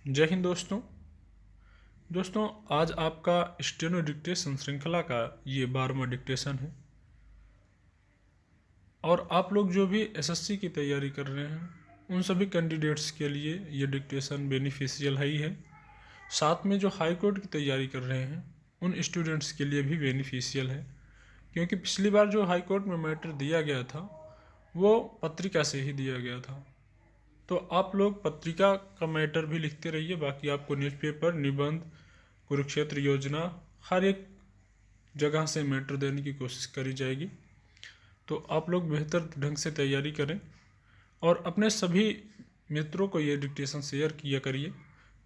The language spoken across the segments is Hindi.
जय हिंद दोस्तों आज आपका स्टेनो डिक्टेशन श्रृंखला का ये 12वां डिक्टेशन है। और आप लोग जो भी एसएससी की तैयारी कर रहे हैं उन सभी कैंडिडेट्स के लिए ये डिक्टेशन बेनिफिशियल है ही है। साथ में जो हाई कोर्ट की तैयारी कर रहे हैं उन स्टूडेंट्स के लिए भी बेनिफिशियल है, क्योंकि पिछली बार जो हाई कोर्ट में मैटर दिया गया था वो पत्रिका से ही दिया गया था। तो आप लोग पत्रिका का मैटर भी लिखते रहिए। बाकी आपको न्यूज़पेपर, निबंध, कुरुक्षेत्र योजना हर एक जगह से मैटर देने की कोशिश करी जाएगी। तो आप लोग बेहतर ढंग से तैयारी करें और अपने सभी मित्रों को ये डिक्टेशन शेयर किया करिए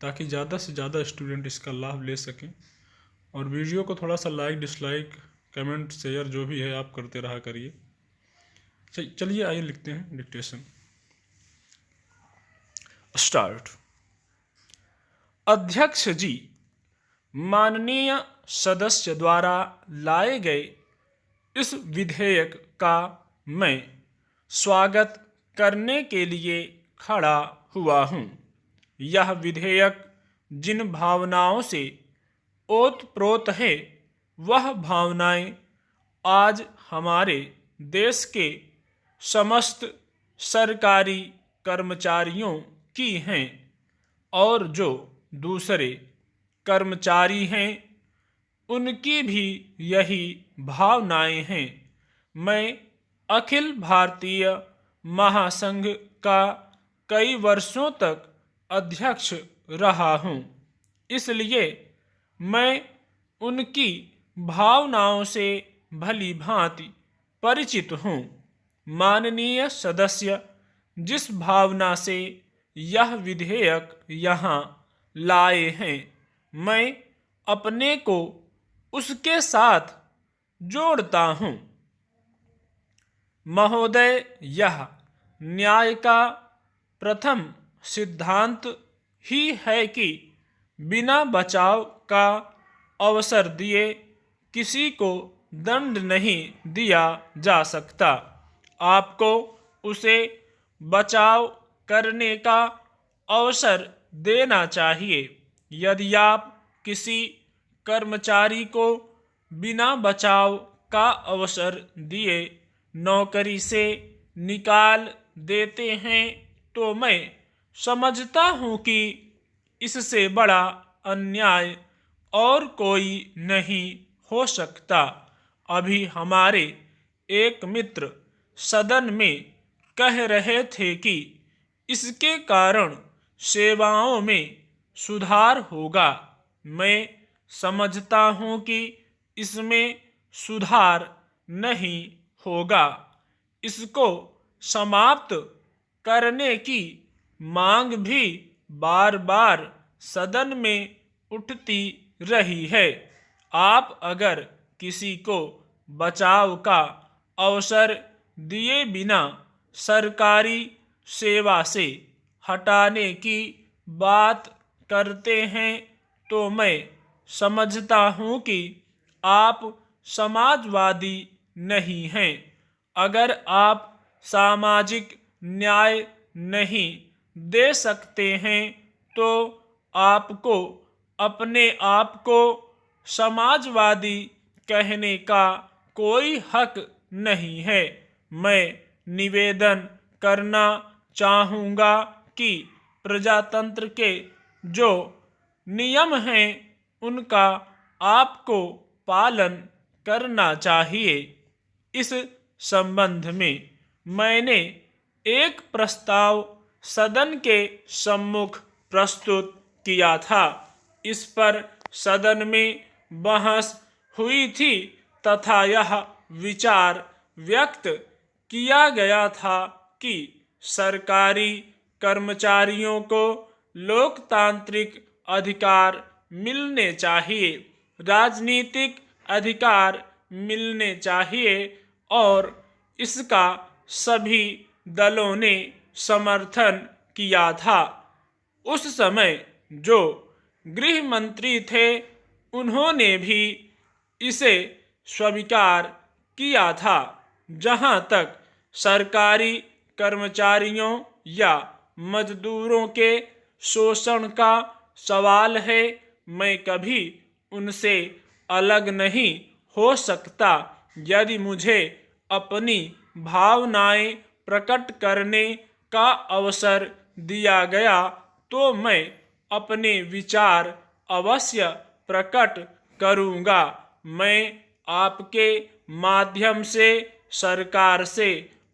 ताकि ज़्यादा से ज़्यादा स्टूडेंट इसका लाभ ले सकें। और वीडियो को थोड़ा सा लाइक, डिसलाइक, कमेंट, शेयर जो भी है आप करते रहा करिए। चलिए आइए लिखते हैं डिक्टेशन। स्टार्ट। अध्यक्ष जी, माननीय सदस्य द्वारा लाए गए इस विधेयक का मैं स्वागत करने के लिए खड़ा हुआ हूँ। यह विधेयक जिन भावनाओं से ओतप्रोत है वह भावनाएं आज हमारे देश के समस्त सरकारी कर्मचारियों की हैं और जो दूसरे कर्मचारी हैं उनकी भी यही भावनाएं हैं। मैं अखिल भारतीय महासंघ का कई वर्षों तक अध्यक्ष रहा हूं, इसलिए मैं उनकी भावनाओं से भली भांति परिचित हूं। माननीय सदस्य, जिस भावना से यह विधेयक यहाँ लाए हैं, मैं अपने को उसके साथ जोड़ता हूँ। महोदय, यह न्याय का प्रथम सिद्धांत ही है कि बिना बचाव का अवसर दिए किसी को दंड नहीं दिया जा सकता। आपको उसे बचाव करने का अवसर देना चाहिए। यदि आप किसी कर्मचारी को बिना बचाव का अवसर दिए नौकरी से निकाल देते हैं तो मैं समझता हूं कि इससे बड़ा अन्याय और कोई नहीं हो सकता। अभी हमारे एक मित्र सदन में कह रहे थे कि इसके कारण सेवाओं में सुधार होगा। मैं समझता हूं कि इसमें सुधार नहीं होगा। इसको समाप्त करने की मांग भी बार बार सदन में उठती रही है। आप अगर किसी को बचाव का अवसर दिए बिना सरकारी सेवा से हटाने की बात करते हैं तो मैं समझता हूं कि आप समाजवादी नहीं हैं। अगर आप सामाजिक न्याय नहीं दे सकते हैं तो आपको अपने आप को समाजवादी कहने का कोई हक नहीं है। मैं निवेदन करना चाहूँगा कि प्रजातंत्र के जो नियम हैं उनका आपको पालन करना चाहिए। इस संबंध में मैंने एक प्रस्ताव सदन के सम्मुख प्रस्तुत किया था। इस पर सदन में बहस हुई थी तथा यह विचार व्यक्त किया गया था कि सरकारी कर्मचारियों को लोकतांत्रिक अधिकार मिलने चाहिए, राजनीतिक अधिकार मिलने चाहिए और इसका सभी दलों ने समर्थन किया था। उस समय जो गृह मंत्री थे उन्होंने भी इसे स्वीकार किया था। जहां तक सरकारी कर्मचारियों या मजदूरों के शोषण का सवाल है, मैं कभी उनसे अलग नहीं हो सकता। यदि मुझे अपनी भावनाएं प्रकट करने का अवसर दिया गया तो मैं अपने विचार अवश्य प्रकट करूंगा। मैं आपके माध्यम से सरकार से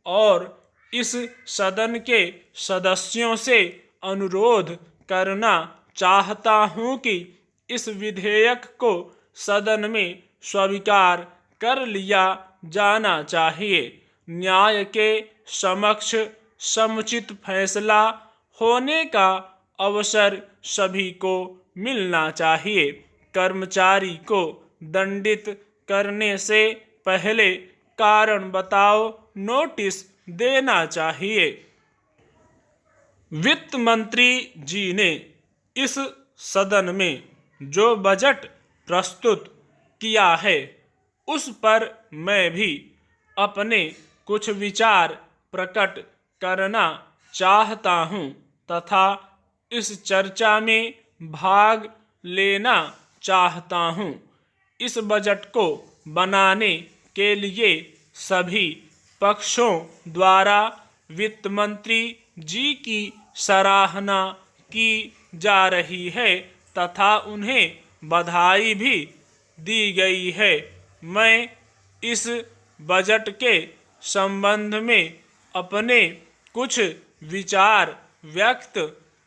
और इस सदन के सदस्यों से अनुरोध करना चाहता हूं कि इस विधेयक को सदन में स्वीकार कर लिया जाना चाहिए। न्याय के समक्ष समुचित फैसला होने का अवसर सभी को मिलना चाहिए। कर्मचारी को दंडित करने से पहले कारण बताओ नोटिस देना चाहिए। वित्त मंत्री जी ने इस सदन में जो बजट प्रस्तुत किया है उस पर मैं भी अपने कुछ विचार प्रकट करना चाहता हूं तथा इस चर्चा में भाग लेना चाहता हूं। इस बजट को बनाने के लिए सभी पक्षों द्वारा वित्त मंत्री जी की सराहना की जा रही है तथा उन्हें बधाई भी दी गई है। मैं इस बजट के संबंध में अपने कुछ विचार व्यक्त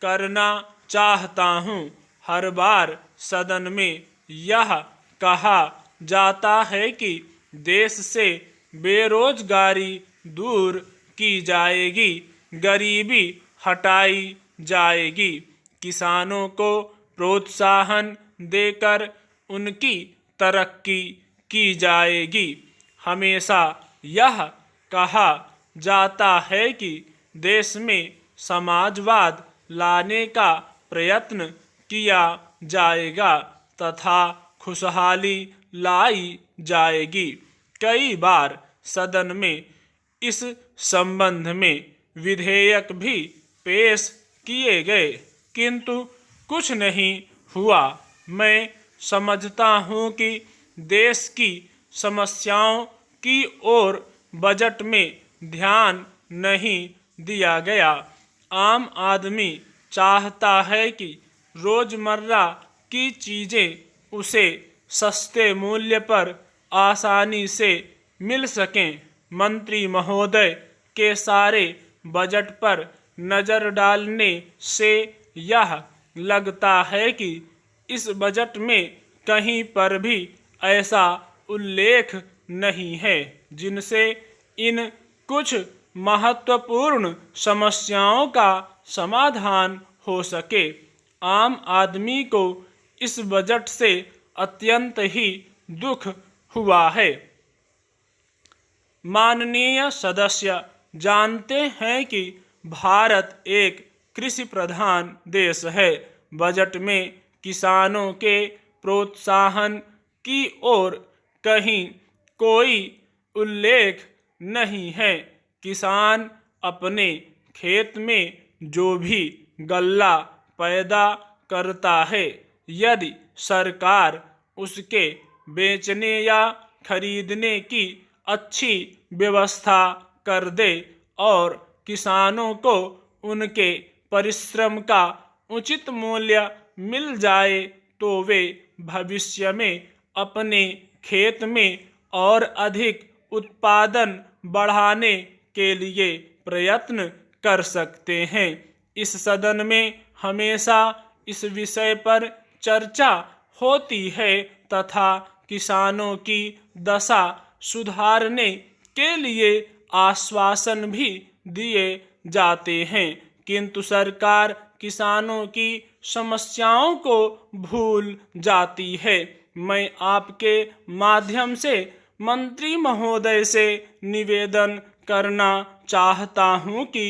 करना चाहता हूं। हर बार सदन में यह कहा जाता है कि देश से बेरोजगारी दूर की जाएगी, गरीबी हटाई जाएगी, किसानों को प्रोत्साहन देकर उनकी तरक्की की जाएगी। हमेशा यह कहा जाता है कि देश में समाजवाद लाने का प्रयत्न किया जाएगा तथा खुशहाली लाई जाएगी। कई बार सदन में इस संबंध में विधेयक भी पेश किए गए किंतु कुछ नहीं हुआ। मैं समझता हूं कि देश की समस्याओं की ओर बजट में ध्यान नहीं दिया गया। आम आदमी चाहता है कि रोजमर्रा की चीजें उसे सस्ते मूल्य पर आसानी से मिल सकें। मंत्री महोदय के सारे बजट पर नजर डालने से यह लगता है कि इस बजट में कहीं पर भी ऐसा उल्लेख नहीं है जिनसे इन कुछ महत्वपूर्ण समस्याओं का समाधान हो सके। आम आदमी को इस बजट से अत्यंत ही दुख हुआ है। माननीय सदस्य जानते हैं कि भारत एक कृषि प्रधान देश है। बजट में किसानों के प्रोत्साहन की ओर कहीं कोई उल्लेख नहीं है। किसान अपने खेत में जो भी गल्ला पैदा करता है, यदि सरकार उसके बेचने या खरीदने की अच्छी व्यवस्था कर दे और किसानों को उनके परिश्रम का उचित मूल्य मिल जाए तो वे भविष्य में अपने खेत में और अधिक उत्पादन बढ़ाने के लिए प्रयत्न कर सकते हैं। इस सदन में हमेशा इस विषय पर चर्चा होती है तथा किसानों की दशा सुधारने के लिए आश्वासन भी दिए जाते हैं किंतु सरकार किसानों की समस्याओं को भूल जाती है। मैं आपके माध्यम से मंत्री महोदय से निवेदन करना चाहता हूं कि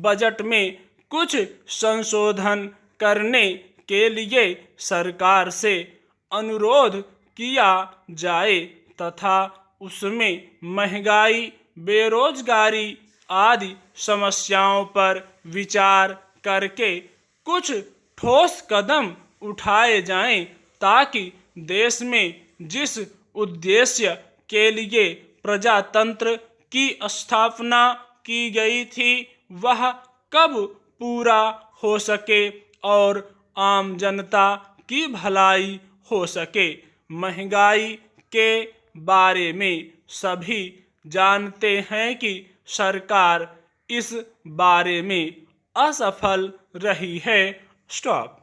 बजट में कुछ संशोधन करने के लिए सरकार से अनुरोध किया जाए तथा उसमें महंगाई, बेरोजगारी आदि समस्याओं पर विचार करके कुछ ठोस कदम उठाए जाएं ताकि देश में जिस उद्देश्य के लिए प्रजातंत्र की स्थापना की गई थी वह कब पूरा हो सके और आम जनता की भलाई हो सके। महंगाई के बारे में सभी जानते हैं कि सरकार इस बारे में असफल रही है। स्टॉप।